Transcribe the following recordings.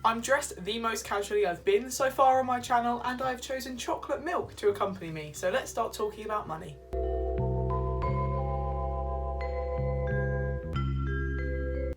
I'm dressed the most casually I've been so far on my channel, and I've chosen chocolate milk to accompany me, so let's start talking about money.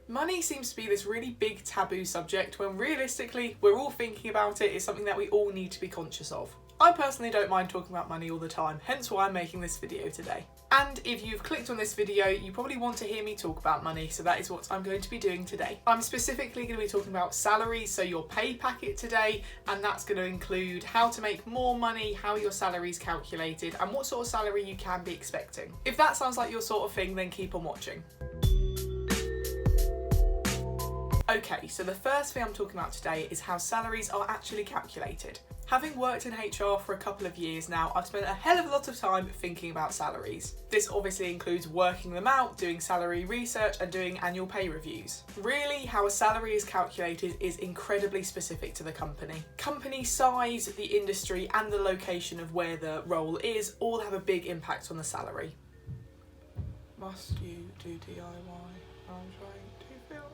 Money seems to be this really big taboo subject when realistically we're all thinking about it. It's something that we all need to be conscious of. I personally don't mind talking about money all the time, hence why I'm making this video today. And if you've clicked on this video, you probably want to hear me talk about money, so that is what I'm going to be doing today. I'm specifically going to be talking about salaries, so your pay packet today, and that's going to include how to make more money, how your salary is calculated, and what sort of salary you can be expecting. If that sounds like your sort of thing, then keep on watching. Okay, so the first thing I'm talking about today is how salaries are actually calculated. Having worked in HR for a couple of years now, I've spent a hell of a lot of time thinking about salaries. This obviously includes working them out, doing salary research, and doing annual pay reviews. Really, how a salary is calculated is incredibly specific to the company. Company size, the industry, and the location of where the role is all have a big impact on the salary. Must you do DIY? I'm trying to film.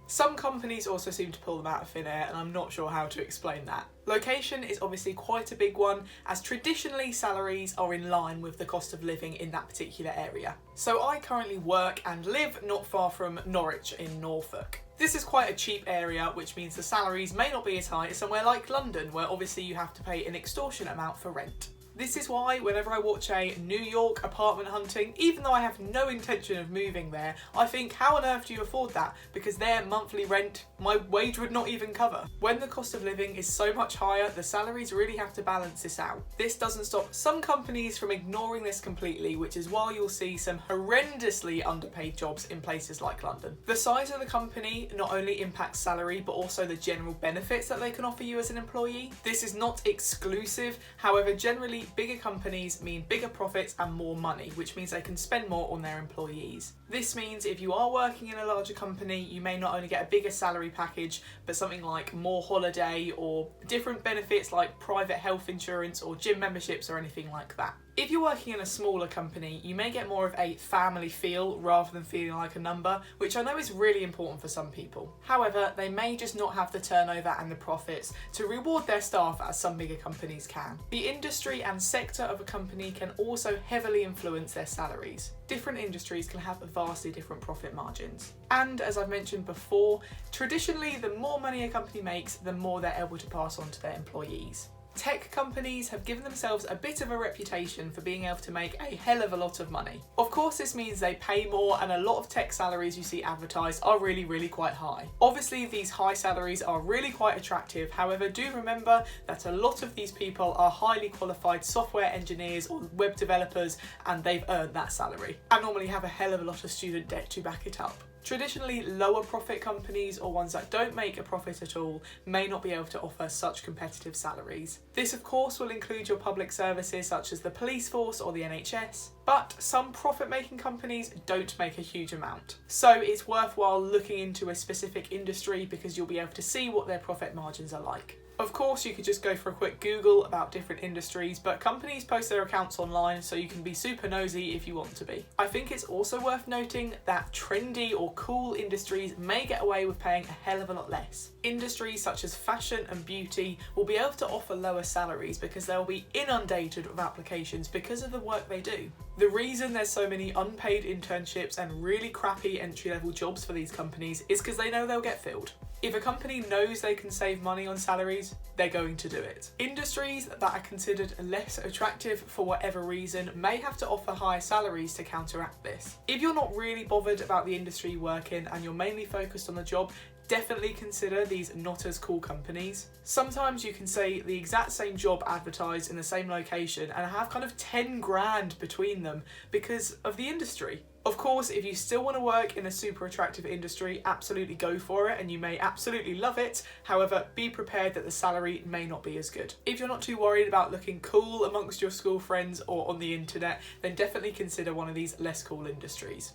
Some companies also seem to pull them out of thin air, and I'm not sure how to explain that. Location is obviously quite a big one, as traditionally salaries are in line with the cost of living in that particular area. So I currently work and live not far from Norwich in Norfolk. This is quite a cheap area, which means the salaries may not be as high as somewhere like London, where obviously you have to pay an extortionate amount for rent. This is why whenever I watch a New York apartment hunting, even though I have no intention of moving there, I think, how on earth do you afford that? Because their monthly rent, my wage would not even cover. When the cost of living is so much higher, the salaries really have to balance this out. This doesn't stop some companies from ignoring this completely, which is why you'll see some horrendously underpaid jobs in places like London. The size of the company not only impacts salary, but also the general benefits that they can offer you as an employee. This is not exclusive, however, generally bigger companies mean bigger profits and more money, which means they can spend more on their employees. This means if you are working in a larger company, you may not only get a bigger salary package, but something like more holiday or different benefits like private health insurance or gym memberships or anything like that. If you're working in a smaller company, you may get more of a family feel rather than feeling like a number, which I know is really important for some people. However, they may just not have the turnover and the profits to reward their staff as some bigger companies can. The industry and sector of a company can also heavily influence their salaries. Different industries can have vastly different profit margins. And as I've mentioned before, traditionally the more money a company makes, the more they're able to pass on to their employees. Tech companies have given themselves a bit of a reputation for being able to make a hell of a lot of money. Of course, this means they pay more, and a lot of tech salaries you see advertised are really quite high. Obviously, these high salaries are really quite attractive. However, do remember that a lot of these people are highly qualified software engineers or web developers, and they've earned that salary and normally have a hell of a lot of student debt to back it up. Traditionally, lower profit companies or ones that don't make a profit at all may not be able to offer such competitive salaries. This of course will include your public services such as the police force or the NHS, but some profit-making companies don't make a huge amount. So it's worthwhile looking into a specific industry because you'll be able to see what their profit margins are like. Of course, you could just go for a quick Google about different industries, but companies post their accounts online, so you can be super nosy if you want to be. I think it's also worth noting that trendy or cool industries may get away with paying a hell of a lot less. Industries such as fashion and beauty will be able to offer lower salaries because they'll be inundated with applications because of the work they do. The reason there's so many unpaid internships and really crappy entry-level jobs for these companies is because they know they'll get filled. If a company knows they can save money on salaries, they're going to do it. Industries that are considered less attractive for whatever reason may have to offer higher salaries to counteract this. If you're not really bothered about the industry you work in and you're mainly focused on the job, definitely consider these not as cool companies. Sometimes you can say the exact same job advertised in the same location and have kind of 10 grand between them because of the industry. Of course, if you still want to work in a super attractive industry, absolutely go for it and you may absolutely love it. However, be prepared that the salary may not be as good. If you're not too worried about looking cool amongst your school friends or on the internet, then definitely consider one of these less cool industries.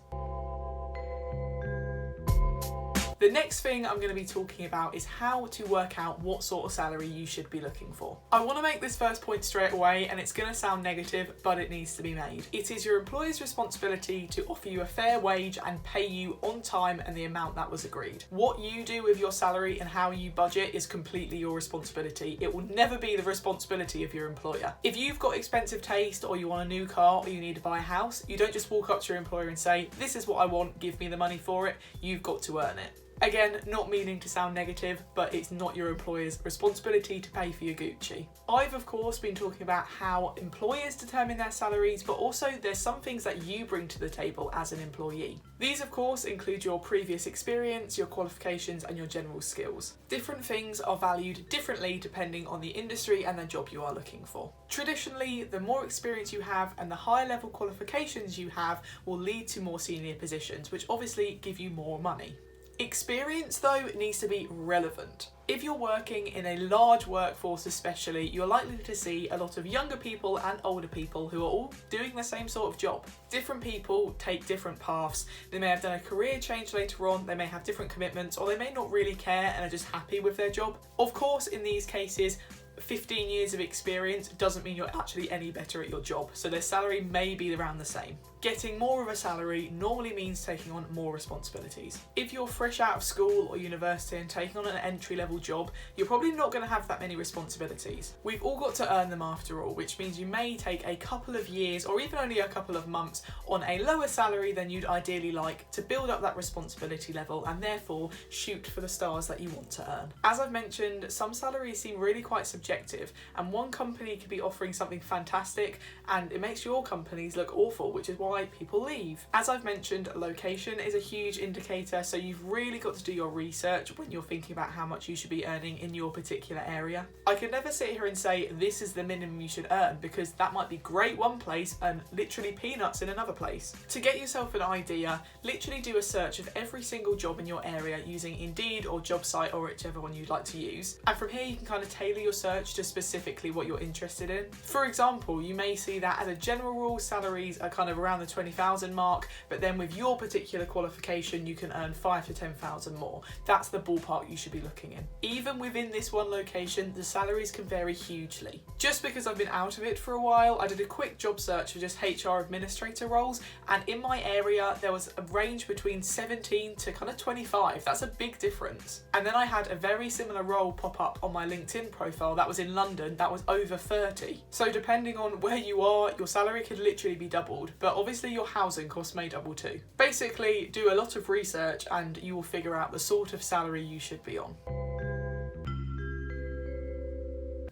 The next thing I'm going to be talking about is how to work out what sort of salary you should be looking for. I want to make this first point straight away, and it's going to sound negative, but it needs to be made. It is your employer's responsibility to offer you a fair wage and pay you on time and the amount that was agreed. What you do with your salary and how you budget is completely your responsibility. It will never be the responsibility of your employer. If you've got expensive taste, or you want a new car, or you need to buy a house, you don't just walk up to your employer and say, "This is what I want, give me the money for it." You've got to earn it. Again, not meaning to sound negative, but it's not your employer's responsibility to pay for your Gucci. I've of course been talking about how employers determine their salaries, but also there's some things that you bring to the table as an employee. These of course include your previous experience, your qualifications, and your general skills. Different things are valued differently depending on the industry and the job you are looking for. Traditionally, the more experience you have and the higher level qualifications you have will lead to more senior positions, which obviously give you more money. Experience, though, needs to be relevant. If you're working in a large workforce especially, you're likely to see a lot of younger people and older people who are all doing the same sort of job. Different people take different paths. They may have done a career change later on, they may have different commitments, or they may not really care and are just happy with their job. Of course, in these cases, 15 years of experience doesn't mean you're actually any better at your job, so their salary may be around the same. Getting more of a salary normally means taking on more responsibilities. If you're fresh out of school or university and taking on an entry-level job, you're probably not going to have that many responsibilities. We've all got to earn them after all, which means you may take a couple of years or even only a couple of months on a lower salary than you'd ideally like to build up that responsibility level and therefore shoot for the stars that you want to earn. As I've mentioned, some salaries seem really quite subjective, and one company could be offering something fantastic and it makes your companies look awful, which is why people leave. As I've mentioned, location is a huge indicator, so you've really got to do your research when you're thinking about how much you should be earning in your particular area. I could never sit here and say this is the minimum you should earn, because that might be great one place and literally peanuts in another place. To get yourself an idea, literally do a search of every single job in your area using Indeed or JobSite or whichever one you'd like to use, and from here you can kind of tailor your search to specifically what you're interested in. For example, you may see that as a general rule, salaries are kind of around the 20,000 mark, but then with your particular qualification you can earn 5 to 10,000 more. That's the ballpark you should be looking in. Even within this one location, the salaries can vary hugely. Just because I've been out of it for a while, I did a quick job search for just HR administrator roles, and in my area there was a range between 17 to kind of 25. That's a big difference. And then I had a very similar role pop up on my LinkedIn profile that was in London, that was over 30. So depending on where you are, your salary could literally be doubled, but obviously your housing costs may double too. Basically, do a lot of research and you will figure out the sort of salary you should be on.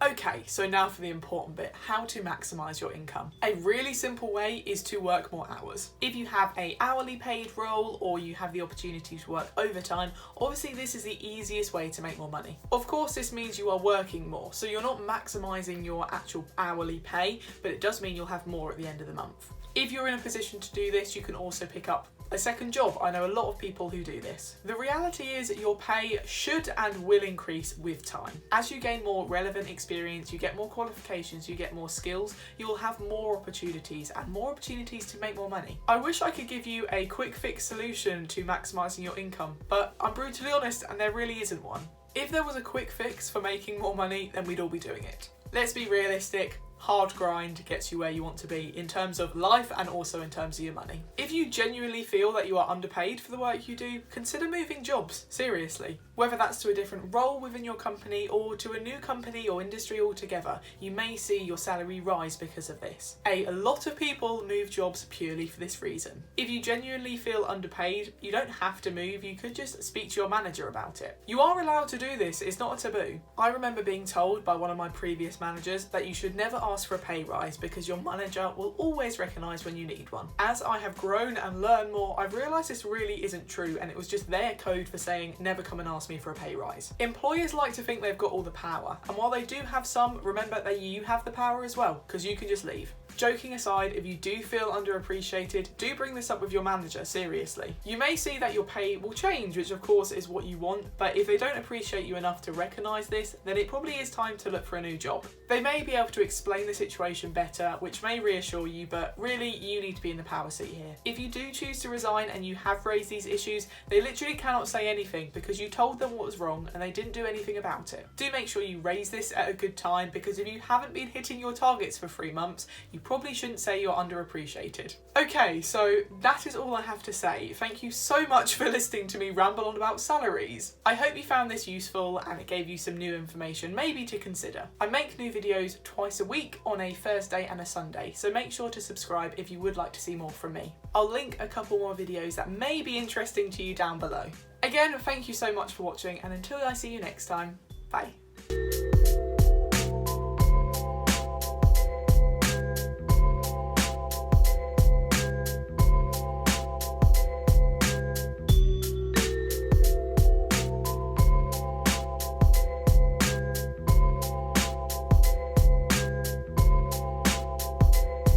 Okay, so now for the important bit, how to maximise your income. A really simple way is to work more hours. If you have an hourly paid role or you have the opportunity to work overtime, obviously this is the easiest way to make more money. Of course, this means you are working more, so you're not maximising your actual hourly pay, but it does mean you'll have more at the end of the month. If you're in a position to do this, you can also pick up a second job. I know a lot of people who do this. The reality is that your pay should and will increase with time. As you gain more relevant experience, you get more qualifications, you get more skills, you'll have more opportunities and more opportunities to make more money. I wish I could give you a quick fix solution to maximising your income, but I'm brutally honest and there really isn't one. If there was a quick fix for making more money, then we'd all be doing it. Let's be realistic. Hard grind gets you where you want to be in terms of life and also in terms of your money. If you genuinely feel that you are underpaid for the work you do, consider moving jobs, seriously. Whether that's to a different role within your company or to a new company or industry altogether, you may see your salary rise because of this. A lot of people move jobs purely for this reason. If you genuinely feel underpaid, you don't have to move, you could just speak to your manager about it. You are allowed to do this, it's not a taboo. I remember being told by one of my previous managers that you should never ask for a pay rise because your manager will always recognise when you need one. As I have grown and learned more, I've realised this really isn't true, and it was just their code for saying never come and ask me for a pay rise. Employers like to think they've got all the power, and while they do have some, remember that you have the power as well, because you can just leave. Joking aside, if you do feel underappreciated, do bring this up with your manager, seriously. You may see that your pay will change, which of course is what you want, but if they don't appreciate you enough to recognise this, then it probably is time to look for a new job. They may be able to explain the situation better, which may reassure you, but really you need to be in the power seat here. If you do choose to resign and you have raised these issues, they literally cannot say anything because you told them what was wrong and they didn't do anything about it. Do make sure you raise this at a good time, because if you haven't been hitting your targets for 3 months, you probably shouldn't say you're underappreciated. Okay, so that is all I have to say. Thank you so much for listening to me ramble on about salaries. I hope you found this useful and it gave you some new information maybe to consider. I make new videos twice a week on a Thursday and a Sunday, so make sure to subscribe if you would like to see more from me. I'll link a couple more videos that may be interesting to you down below. Again, thank you so much for watching, and until I see you next time, bye.